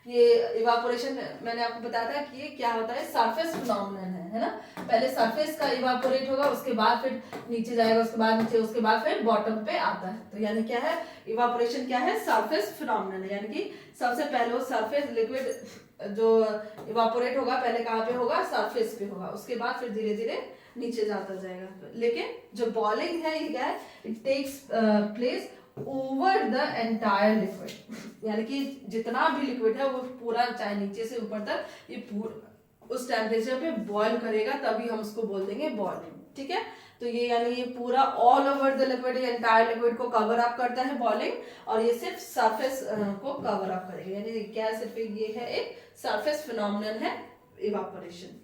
ये इवापोरेशन मैंने आपको बताया था कि ये क्या होता है, सरफेस फिनोमेनन है ना। पहले सरफेस का इवापोरेट होगा, उसके बाद फिर नीचे जाएगा, उसके बाद नीचे, उसके बाद फिर बॉटम पे आता है। तो यानी क्या है, इवापोरेशन क्या है, सरफेस फिनोमेनन है, यानी कि सबसे पहले वो सरफेस लिक्विड जो इवापोरेट होगा पहले कहाँ पे होगा, सरफेस पे होगा, उसके बाद फिर धीरे धीरे नीचे जाता जाएगा। लेकिन जो बॉइलिंग है ये क्या है, it takes place over the entire liquid, यानी कि जितना भी लिक्विड है वो पूरा चाहे नीचे से ऊपर तक ये पूरा उस टेम्परेचर पे बॉईल करेगा, तभी हम उसको बोल देंगे बॉइलिंग। ठीक है, तो ये यानी ये पूरा all over the liquid, entire liquid को कवर अप करता है बॉइलिंग, और ये सिर्फ सरफेस को कवर अप करेगा, यानी क्या सिर्फ ये है एक सरफेस फिनोमेनन है इवापोरेशन।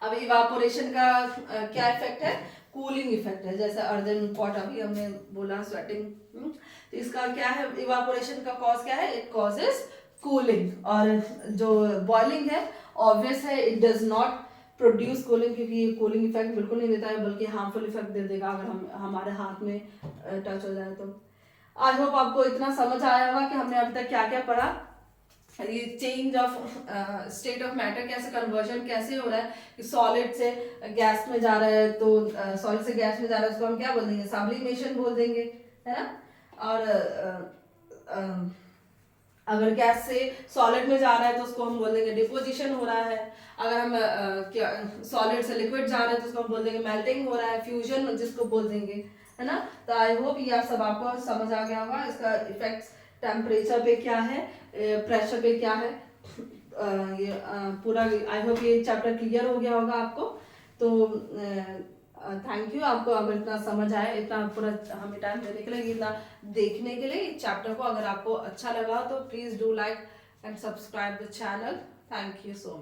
अब इवापोरेशन का क्या इफेक्ट है, कूलिंग इफेक्ट है, जैसे अर्दन कॉट अभी हमने बोला स्वेटिंग, तो इसका क्या है, इवापोरेशन का कॉज क्या है, इट कॉजेस कूलिंग। और जो बॉइलिंग है ऑब्वियस है it does not produce cooling, क्योंकि ये कूलिंग इफेक्ट बिल्कुल नहीं देता है, बल्कि हार्मफुल इफेक्ट दे देगा अगर हम हमारे हाथ में टच हो जाए तो। आई होप आपको इतना समझ आया होगा कि हमने अभी तक क्या क्या पढ़ा, ये change of state of matter कैसे, कन्वर्जन कैसे हो रहा है, कि सॉलिड से गैस में जा रहा है, तो सॉलिड से गैस में जा रहा है उसको हम क्या बोल देंगे, सब्लिमेशन बोल देंगे, है ना। और अगर गैस से सॉलिड में जा रहा है तो उसको हम बोल देंगे डिपोजिशन हो रहा है। अगर हम सॉलिड से लिक्विड जा रहा है तो उसको हम बोल देंगे मेल्टिंग हो रहा है, फ्यूजन जिसको बोल देंगे, है ना। तो आई होप ये आप सब आपको समझ आ गया होगा, इसका इफेक्ट्स टेम्परेचर पे क्या है, प्रेशर पे क्या है, ये पूरा आई होप ये चैप्टर क्लियर हो गया होगा आपको। तो थैंक यू आपको अगर इतना समझ आया, इतना पूरा हमें टाइम देने के लिए, इतना देखने के लिए चैप्टर को। अगर आपको अच्छा लगा तो please do like and subscribe the channel. Thank you so much.